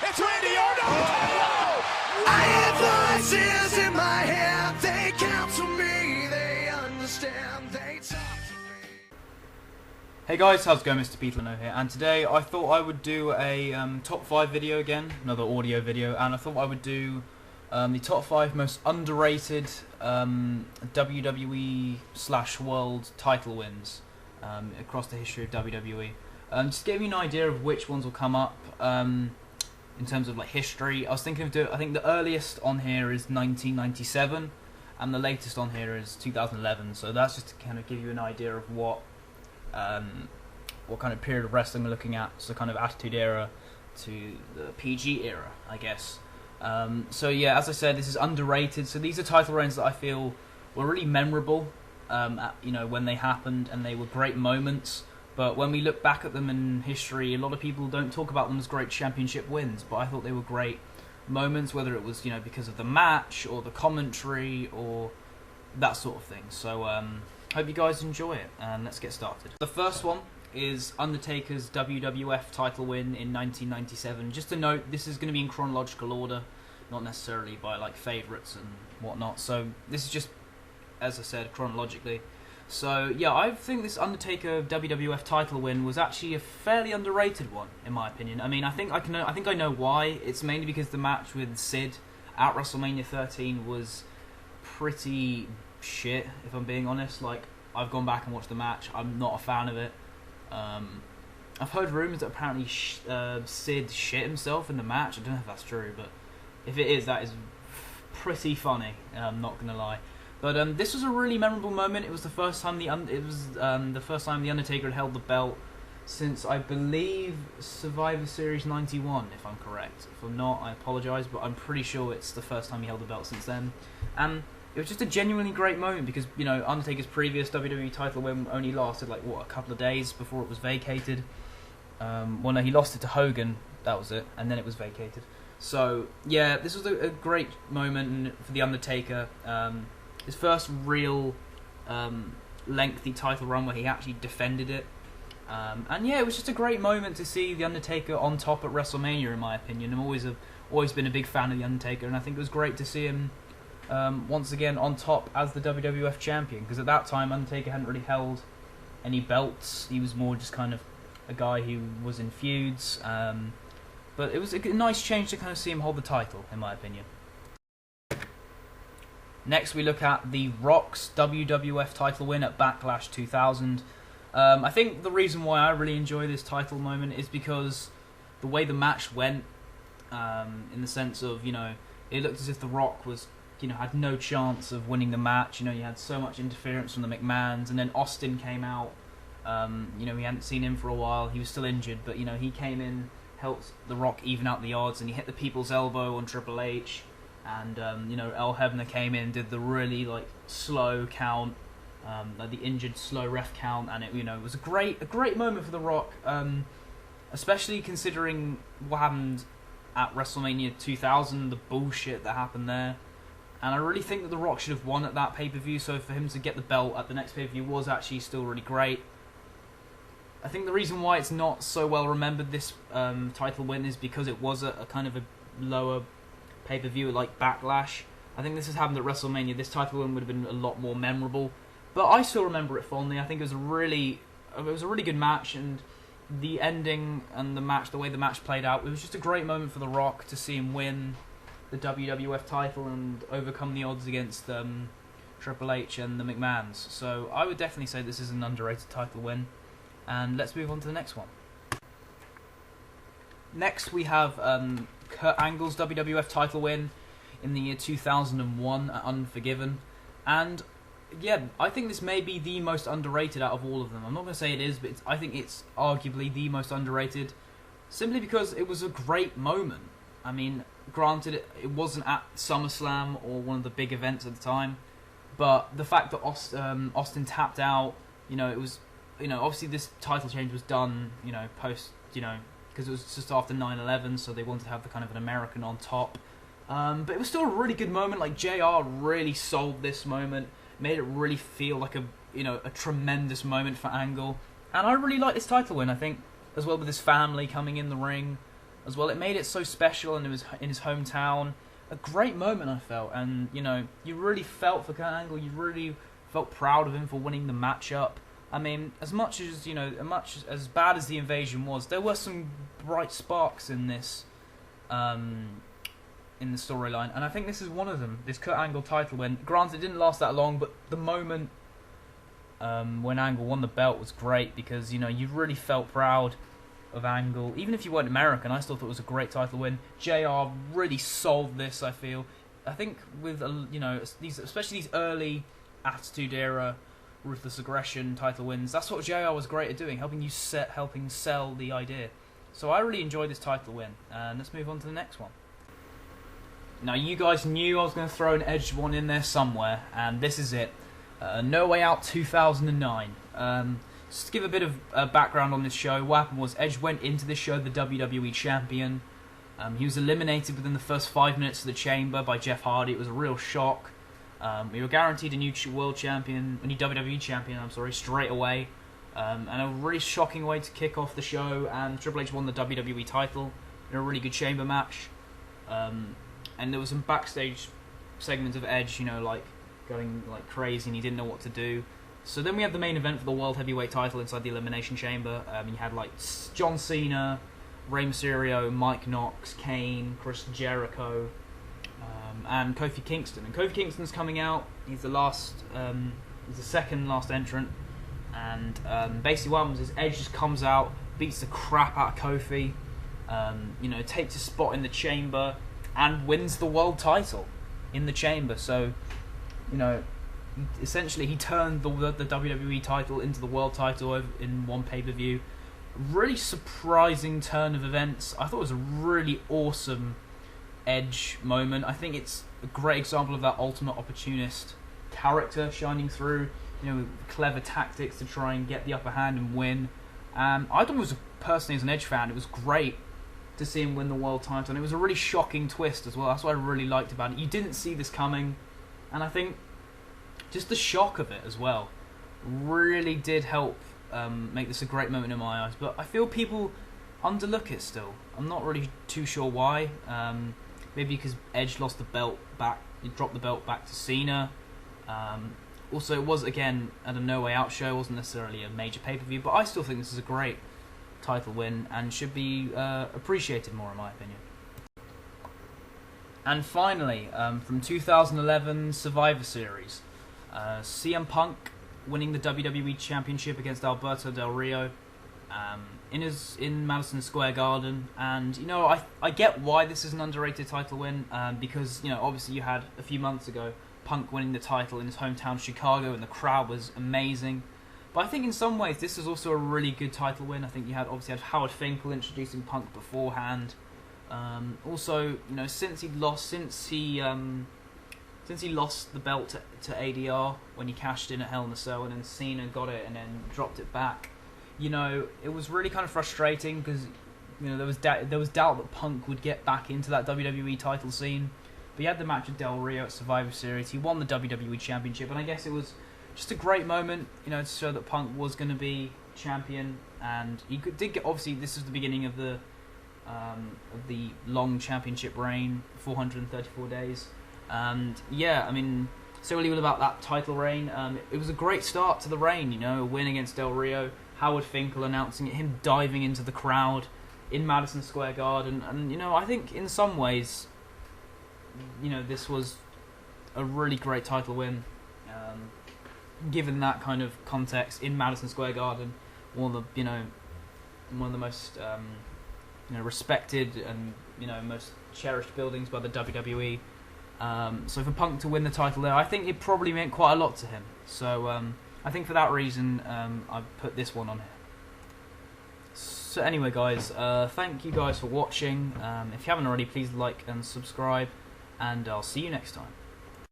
It's Randy Orton. I have voices in my head. They counsel me. They understand. They talk to me. Hey guys, how's it going? Mr. Beatlano here, and today I thought I would do a top 5 video again, another audio video, and I thought I would do the top 5 most underrated WWE/World title wins across the history of WWE. Just to give you an idea of which ones will come up in terms of like history. I was thinking of I think the earliest on here is 1997, and the latest on here is 2011. So that's just to kind of give you an idea of what kind of period of wrestling we're looking at. So kind of Attitude Era to the PG era, I guess. So yeah, as I said, this is underrated. So these are title reigns that I feel were really memorable, when they happened, and they were great moments. But when we look back at them in history, a lot of people don't talk about them as great championship wins. But I thought they were great moments, whether it was because of the match or the commentary or that sort of thing. So hope you guys enjoy it, and let's get started. The first one is Undertaker's WWF title win in 1997. Just to note, this is going to be in chronological order, not necessarily by like favourites and whatnot. So this is just, as I said, chronologically. So yeah, I think this Undertaker WWF title win was actually a fairly underrated one, in my opinion. I mean, I think I know why. It's mainly because the match with Sid at WrestleMania 13 was pretty shit, if I'm being honest. Like, I've gone back and watched the match. I'm not a fan of it. I've heard rumours that apparently Sid shit himself in the match. I don't know if that's true, but if it is, that is pretty funny. I'm not gonna lie. But this was a really memorable moment. It was the first time the Undertaker had held the belt since, I believe, Survivor Series 91, if I'm correct. If I'm not, I apologise, but I'm pretty sure it's the first time he held the belt since then. And it was just a genuinely great moment because, Undertaker's previous WWE title win only lasted, like, a couple of days before it was vacated. Well, no, he lost it to Hogan, that was it, and then it was vacated. So, yeah, this was a great moment for The Undertaker. His first real lengthy title run where he actually defended it. And yeah, it was just a great moment to see The Undertaker on top at WrestleMania, in my opinion. I've always been a big fan of The Undertaker, and I think it was great to see him once again on top as the WWF champion, because at that time Undertaker hadn't really held any belts. He was more just kind of a guy who was in feuds, but it was a nice change to kind of see him hold the title, in my opinion. Next we look at The Rock's WWF title win at Backlash 2000. I think the reason why I really enjoy this title moment is because the way the match went, in the sense of, it looked as if The Rock was had no chance of winning the match. You had so much interference from the McMahons, and then Austin came out. We hadn't seen him for a while. He was still injured, but he came in, helped The Rock even out the odds, and he hit the people's elbow on Triple H. And El Hebner came in, did the really slow count, like the injured slow ref count, and it was a great moment for The Rock, especially considering what happened at WrestleMania 2000, the bullshit that happened there. And I really think that The Rock should have won at that pay-per-view, so for him to get the belt at the next pay-per-view was actually still really great. I think the reason why it's not so well remembered, this title win, is because it was a kind of a lower pay-per-view like Backlash. I think this has happened at WrestleMania. This title win would have been a lot more memorable, but I still remember it fondly. I think it was a really good match, and the ending and the match, the way the match played out, it was just a great moment for The Rock to see him win the WWF title and overcome the odds against Triple H and the McMahons. So I would definitely say this is an underrated title win. And let's move on to the next one. Next we have Kurt Angle's WWF title win in the year 2001 at Unforgiven. And yeah, I think this may be the most underrated out of all of them. I'm not going to say it is, but I think it's arguably the most underrated, simply because it was a great moment. I mean, granted, it wasn't at SummerSlam or one of the big events at the time, but the fact that Austin tapped out, it was, obviously this title change was done, post, because it was just after 9/11, so they wanted to have the kind of an American on top. But it was still a really good moment. Like, JR really sold this moment, made it really feel like a tremendous moment for Angle. And I really like this title win, I think, as well, with his family coming in the ring. as well. It made it so special, and it was in his hometown. A great moment, I felt, and you really felt for Kurt Angle. You really felt proud of him for winning the matchup. I mean, as much as bad as the invasion was, there were some bright sparks in this, in the storyline, and I think this is one of them. This Kurt Angle title win. Granted, it didn't last that long, but the moment when Angle won the belt was great because you really felt proud of Angle. Even if you weren't American, I still thought it was a great title win. JR really sold this. I think with especially these early Attitude Era Ruthless Aggression title wins, that's what JR was great at doing, helping sell the idea. So I really enjoyed this title win, and let's move on to the next one. Now, you guys knew I was going to throw an Edge one in there somewhere, and this is it. No Way Out 2009. Just to give a bit of background on this show, what happened was Edge went into this show the WWE Champion. He was eliminated within the first 5 minutes of the Chamber by Jeff Hardy. It was a real shock. We were guaranteed a new WWE Champion, straight away. And a really shocking way to kick off the show, and Triple H won the WWE title in a really good Chamber match. And there was some backstage segments of Edge, going crazy, and he didn't know what to do. So then we had the main event for the World Heavyweight title inside the Elimination Chamber. You had John Cena, Rey Mysterio, Mike Knox, Kane, Chris Jericho, and Kofi Kingston. And Kofi Kingston's coming out. He's he's the second last entrant. And basically what happens is Edge just comes out, beats the crap out of Kofi, takes a spot in the Chamber, and wins the world title in the Chamber. So, essentially he turned the WWE title into the world title in one pay-per-view. Really surprising turn of events. I thought it was a really awesome Edge moment. I think it's a great example of that ultimate opportunist character shining through, with clever tactics to try and get the upper hand and win. I thought it was, personally as an Edge fan, it was great to see him win the world title, and it was a really shocking twist as well. That's what I really liked about it. You didn't see this coming, and I think just the shock of it as well really did help make this a great moment in my eyes. But I feel people underlook it still. I'm not really too sure why. Maybe because Edge lost the belt back, he dropped the belt back to Cena. Also, it was, again, at a No Way Out show. It wasn't necessarily a major pay-per-view, but I still think this is a great title win and should be appreciated more, in my opinion. And finally, from 2011 Survivor Series, CM Punk winning the WWE Championship against Alberto Del Rio in Madison Square Garden. And I get why this is an underrated title win, because obviously you had a few months ago Punk winning the title in his hometown Chicago, and the crowd was amazing. But I think in some ways this is also a really good title win. I think you had Howard Finkel introducing Punk beforehand. Also, since he lost the belt to ADR when he cashed in at Hell in a Cell, and then Cena got it and then dropped it back, it was really kind of frustrating because there was doubt that Punk would get back into that WWE title scene. But he had the match with Del Rio at Survivor Series. He won the WWE Championship, and I guess it was just a great moment, to show that Punk was going to be champion. And he did get, obviously, this is the beginning of the long championship reign, 434 days. And yeah, so really about that title reign. It was a great start to the reign, a win against Del Rio, Howard Finkel announcing it, him diving into the crowd in Madison Square Garden. And I think in some ways, this was a really great title win, given that kind of context in Madison Square Garden, one of the most respected and most cherished buildings by the WWE. So for Punk to win the title there, I think it probably meant quite a lot to him. So I think for that reason, I put this one on here. So anyway, guys, thank you guys for watching. If you haven't already, please like and subscribe, and I'll see you next time.